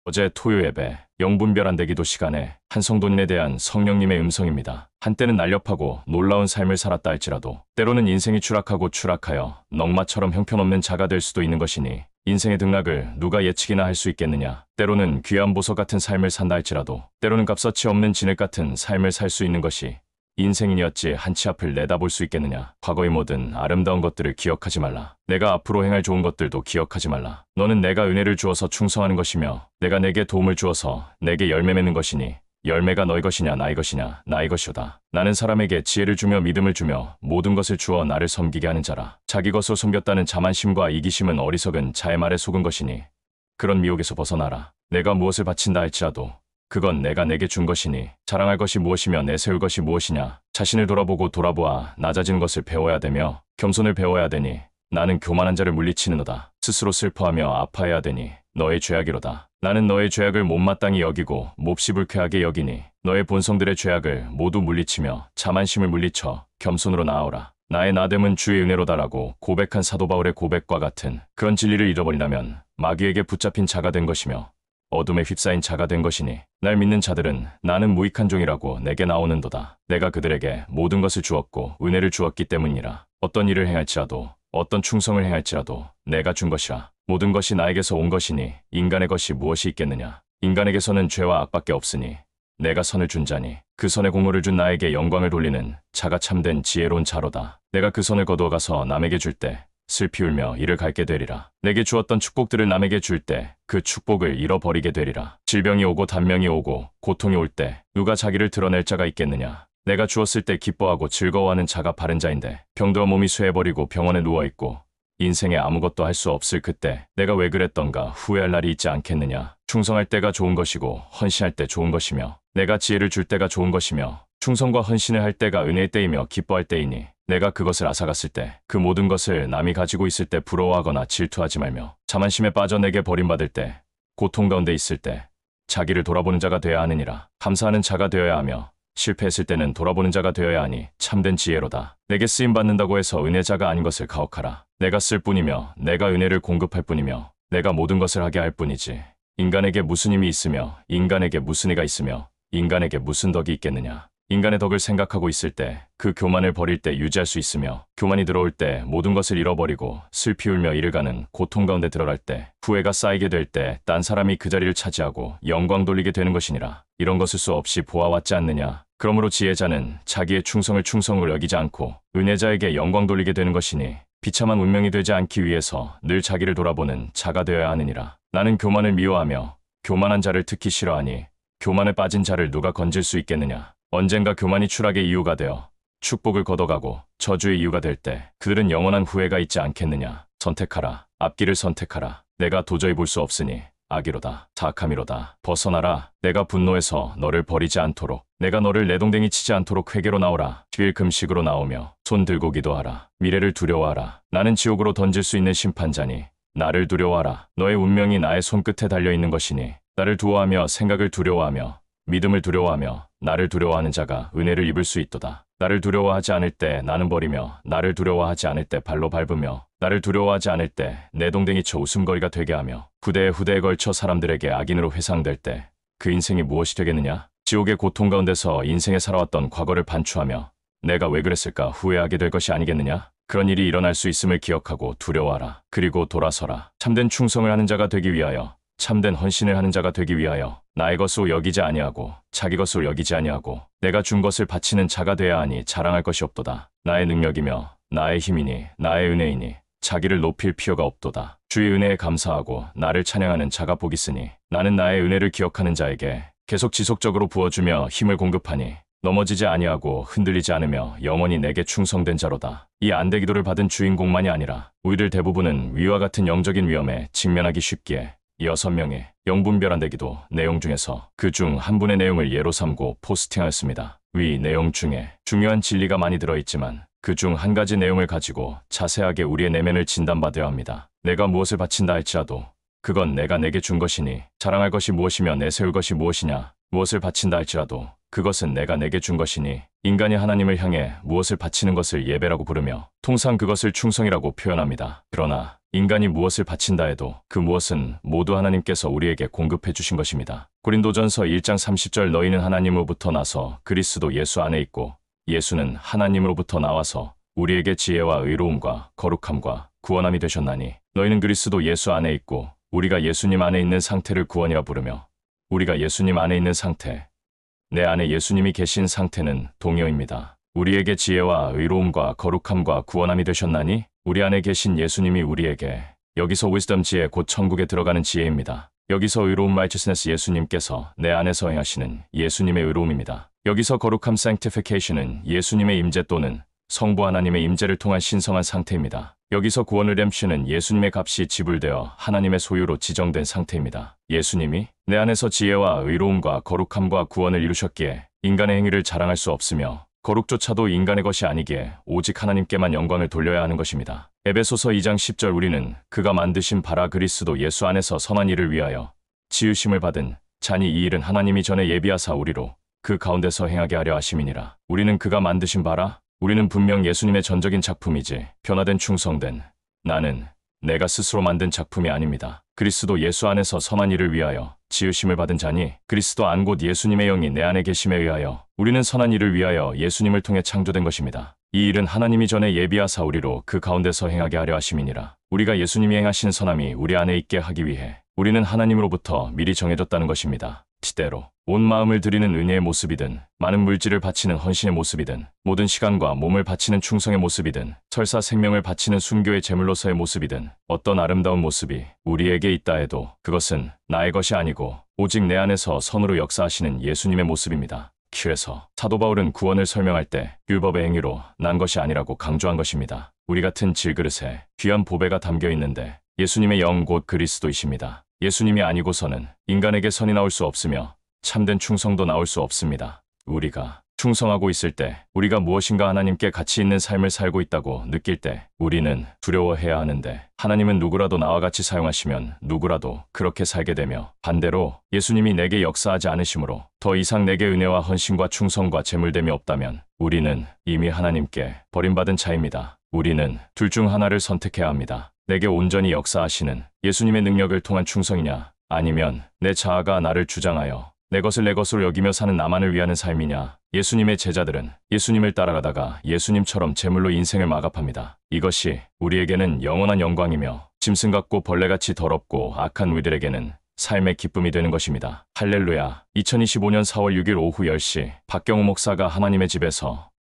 어제 토요 예배, 영분별한 기도 시간에 한 성도님에 대한 성령님의 음성입니다. 한때는 날렵하고 놀라운 삶을 살았다 할지라도 때로는 인생이 추락하고 추락하여 넝마처럼 형편없는 자가 될 수도 있는 것이니 인생의 등락을 누가 예측이나 할 수 있겠느냐. 때로는 귀한 보석 같은 삶을 산다 할지라도 때로는 값어치 없는 진흙 같은 삶을 살 수 있는 것이 인생이었지 한치 앞을 내다볼 수 있겠느냐. 과거의 모든 아름다운 것들을 기억하지 말라. 내가 앞으로 행할 좋은 것들도 기억하지 말라. 너는 내가 은혜를 주어서 충성하는 것이며 내가 내게 도움을 주어서 내게 열매 맺는 것이니 열매가 너희 것이냐 나의 것이냐 나의 것이오다. 나는 사람에게 지혜를 주며 믿음을 주며 모든 것을 주어 나를 섬기게 하는 자라. 자기 것을 섬겼다는 자만심과 이기심은 어리석은 자의 말에 속은 것이니 그런 미혹에서 벗어나라. 내가 무엇을 바친다 할지라도 그건 내가 내게 준 것이니 자랑할 것이 무엇이며 내세울 것이 무엇이냐. 자신을 돌아보고 돌아보아 낮아진 것을 배워야 되며 겸손을 배워야 되니 나는 교만한 자를 물리치는도다. 스스로 슬퍼하며 아파해야 되니 너의 죄악이로다. 나는 너의 죄악을 못마땅히 여기고 몹시 불쾌하게 여기니 너의 본성들의 죄악을 모두 물리치며 자만심을 물리쳐 겸손으로 나아오라. 나의 나됨은 주의 은혜로다라고 고백한 사도 바울의 고백과 같은 그런 진리를 잃어버린다면 마귀에게 붙잡힌 자가 된 것이며 어둠에 휩싸인 자가 된 것이니 날 믿는 자들은 나는 무익한 종이라고 내게 나오는도다. 내가 그들에게 모든 것을 주었고 은혜를 주었기 때문이라. 어떤 일을 행할지라도 어떤 충성을 행할지라도 내가 준 것이라. 모든 것이 나에게서 온 것이니 인간의 것이 무엇이 있겠느냐. 인간에게서는 죄와 악밖에 없으니 내가 선을 준 자니 그 선의 공로를 준 나에게 영광을 돌리는 자가 참된 지혜로운 자로다. 내가 그 선을 거두어 가서 남에게 줄 때 슬피 울며 이를 갈게 되리라. 내게 주었던 축복들을 남에게 줄 때 그 축복을 잃어버리게 되리라. 질병이 오고 단명이 오고 고통이 올 때 누가 자기를 드러낼 자가 있겠느냐. 내가 주었을 때 기뻐하고 즐거워하는 자가 바른 자인데 병들어 몸이 쇠해버리고 병원에 누워있고 인생에 아무것도 할 수 없을 그때 내가 왜 그랬던가 후회할 날이 있지 않겠느냐. 충성할 때가 좋은 것이고 헌신할 때 좋은 것이며 내가 지혜를 줄 때가 좋은 것이며 충성과 헌신을 할 때가 은혜의 때이며 기뻐할 때이니 내가 그것을 앗아갔을 때 그 모든 것을 남이 가지고 있을 때 부러워하거나 질투하지 말며 자만심에 빠져 내게 버림받을 때 고통 가운데 있을 때 자기를 돌아보는 자가 되어야 하느니라. 감사하는 자가 되어야 하며 실패했을 때는 돌아보는 자가 되어야 하니 참된 지혜로다. 내게 쓰임받는다고 해서 은혜자가 아닌 것을 가혹하라. 내가 쓸 뿐이며 내가 은혜를 공급할 뿐이며 내가 모든 것을 하게 할 뿐이지 인간에게 무슨 힘이 있으며 인간에게 무슨 의가 있으며 인간에게 무슨 덕이 있겠느냐. 인간의 덕을 생각하고 있을 때 그 교만을 버릴 때 유지할 수 있으며 교만이 들어올 때 모든 것을 잃어버리고 슬피 울며 이를 가는 고통 가운데 들어갈 때 후회가 쌓이게 될 때 딴 사람이 그 자리를 차지하고 영광 돌리게 되는 것이니라. 이런 것을 수 없이 보아왔지 않느냐. 그러므로 지혜자는 자기의 충성을 충성으로 여기지 않고 은혜자에게 영광 돌리게 되는 것이니 비참한 운명이 되지 않기 위해서 늘 자기를 돌아보는 자가 되어야 하느니라. 나는 교만을 미워하며 교만한 자를 특히 싫어하니 교만에 빠진 자를 누가 건질 수 있겠느냐. 언젠가 교만이 추락의 이유가 되어 축복을 걷어가고 저주의 이유가 될 때 그들은 영원한 후회가 있지 않겠느냐. 선택하라. 앞길을 선택하라. 내가 도저히 볼 수 없으니 악이로다. 사악함이로다. 벗어나라. 내가 분노해서 너를 버리지 않도록 내가 너를 내동댕이 치지 않도록 회개로 나오라. 10일 금식으로 나오며 손 들고 기도하라. 미래를 두려워하라. 나는 지옥으로 던질 수 있는 심판자니 나를 두려워하라. 너의 운명이 나의 손끝에 달려있는 것이니 나를 두어하며 생각을 두려워하며 믿음을 두려워하며 나를 두려워하는 자가 은혜를 입을 수 있도다. 나를 두려워하지 않을 때 나는 버리며 나를 두려워하지 않을 때 발로 밟으며 나를 두려워하지 않을 때 내동댕이 쳐 웃음거리가 되게 하며 후대에 후대에 걸쳐 사람들에게 악인으로 회상될 때 그 인생이 무엇이 되겠느냐. 지옥의 고통 가운데서 인생에 살아왔던 과거를 반추하며 내가 왜 그랬을까 후회하게 될 것이 아니겠느냐. 그런 일이 일어날 수 있음을 기억하고 두려워하라. 그리고 돌아서라. 참된 충성을 하는 자가 되기 위하여 참된 헌신을 하는 자가 되기 위하여 나의 것으로 여기지 아니하고 자기 것으로 여기지 아니하고 내가 준 것을 바치는 자가 되어야 하니 자랑할 것이 없도다. 나의 능력이며 나의 힘이니 나의 은혜이니 자기를 높일 필요가 없도다. 주의 은혜에 감사하고 나를 찬양하는 자가 복 있으니 나는 나의 은혜를 기억하는 자에게 계속 지속적으로 부어주며 힘을 공급하니 넘어지지 아니하고 흔들리지 않으며 영원히 내게 충성된 자로다. 이 안대기도를 받은 주인공만이 아니라 우리들 대부분은 위와 같은 영적인 위험에 직면하기 쉽기에 6명의 영분별한 대기도 내용 중에서 그 중 한 분의 내용을 예로 삼고 포스팅하였습니다. 위 내용 중에 중요한 진리가 많이 들어있지만 그 중 한 가지 내용을 가지고 자세하게 우리의 내면을 진단받아야 합니다. 내가 무엇을 바친다 할지라도 그건 내가 내게 준 것이니 자랑할 것이 무엇이며 내세울 것이 무엇이냐. 무엇을 바친다 할지라도 그것은 내가 내게 준 것이니 인간이 하나님을 향해 무엇을 바치는 것을 예배라고 부르며 통상 그것을 충성이라고 표현합니다. 그러나 인간이 무엇을 바친다 해도 그 무엇은 모두 하나님께서 우리에게 공급해 주신 것입니다. 고린도전서 1장 30절 너희는 하나님으로부터 나서 그리스도 예수 안에 있고 예수는 하나님으로부터 나와서 우리에게 지혜와 의로움과 거룩함과 구원함이 되셨나니 너희는 그리스도 예수 안에 있고 우리가 예수님 안에 있는 상태를 구원이라 부르며 우리가 예수님 안에 있는 상태, 내 안에 예수님이 계신 상태는 동의어입니다. 우리에게 지혜와 의로움과 거룩함과 구원함이 되셨나니 우리 안에 계신 예수님이 우리에게 여기서 wisdom 지혜 곧 천국에 들어가는 지혜입니다. 여기서 의로움 righteousness 예수님께서 내 안에서 행하시는 예수님의 의로움입니다. 여기서 거룩함 sanctification은 예수님의 임재 또는 성부 하나님의 임재를 통한 신성한 상태입니다. 여기서 구원 redemption은 예수님의 값이 지불되어 하나님의 소유로 지정된 상태입니다. 예수님이 내 안에서 지혜와 의로움과 거룩함과 구원을 이루셨기에 인간의 행위를 자랑할 수 없으며 거룩조차도 인간의 것이 아니기에 오직 하나님께만 영광을 돌려야 하는 것입니다. 에베소서 2장 10절 우리는 그가 만드신 바라 그리스도 예수 안에서 선한 일을 위하여 지으심을 받은 자니 이 일은 하나님이 전에 예비하사 우리로 그 가운데서 행하게 하려 하심이니라. 우리는 그가 만드신 바라 우리는 분명 예수님의 전적인 작품이지 변화된 충성된 나는 내가 스스로 만든 작품이 아닙니다. 그리스도 예수 안에서 선한 일을 위하여 지으심을 받은 자니 그리스도 안 곧 예수님의 영이 내 안에 계심에 의하여 우리는 선한 일을 위하여 예수님을 통해 창조된 것입니다. 이 일은 하나님이 전에 예비하사 우리로 그 가운데서 행하게 하려 하심이니라. 우리가 예수님이 행하신 선함이 우리 안에 있게 하기 위해 우리는 하나님으로부터 미리 정해졌다는 것입니다. 시대로 온 마음을 드리는 은혜의 모습이든 많은 물질을 바치는 헌신의 모습이든 모든 시간과 몸을 바치는 충성의 모습이든 설사 생명을 바치는 순교의 제물로서의 모습이든 어떤 아름다운 모습이 우리에게 있다 해도 그것은 나의 것이 아니고 오직 내 안에서 선으로 역사하시는 예수님의 모습입니다. 큐에서 사도 바울은 구원을 설명할 때 율법의 행위로 난 것이 아니라고 강조한 것입니다. 우리 같은 질그릇에 귀한 보배가 담겨 있는데 예수님의 영 곧 그리스도이십니다. 예수님이 아니고서는 인간에게 선이 나올 수 없으며 참된 충성도 나올 수 없습니다. 우리가 충성하고 있을 때 우리가 무엇인가 하나님께 가치 있는 삶을 살고 있다고 느낄 때 우리는 두려워해야 하는데 하나님은 누구라도 나와 같이 사용하시면 누구라도 그렇게 살게 되며 반대로 예수님이 내게 역사하지 않으심으로 더 이상 내게 은혜와 헌신과 충성과 재물됨이 없다면 우리는 이미 하나님께 버림받은 자입니다. 우리는 둘 중 하나를 선택해야 합니다. 내게 온전히 역사하시는 예수님의 능력을 통한 충성이냐 아니면 내 자아가 나를 주장하여 내 것을 내 것으로 여기며 사는 나만을 위하는 삶이냐. 예수님의 제자들은 예수님을 따라가다가 예수님처럼 제물로 인생을 마감합니다. 이것이 우리에게는 영원한 영광이며 짐승 같고 벌레같이 더럽고 악한 우리들에게는 삶의 기쁨이 되는 것입니다. 할렐루야. 2025년 4월 6일 오후 10시 박경우 목사가 하나님의 집에서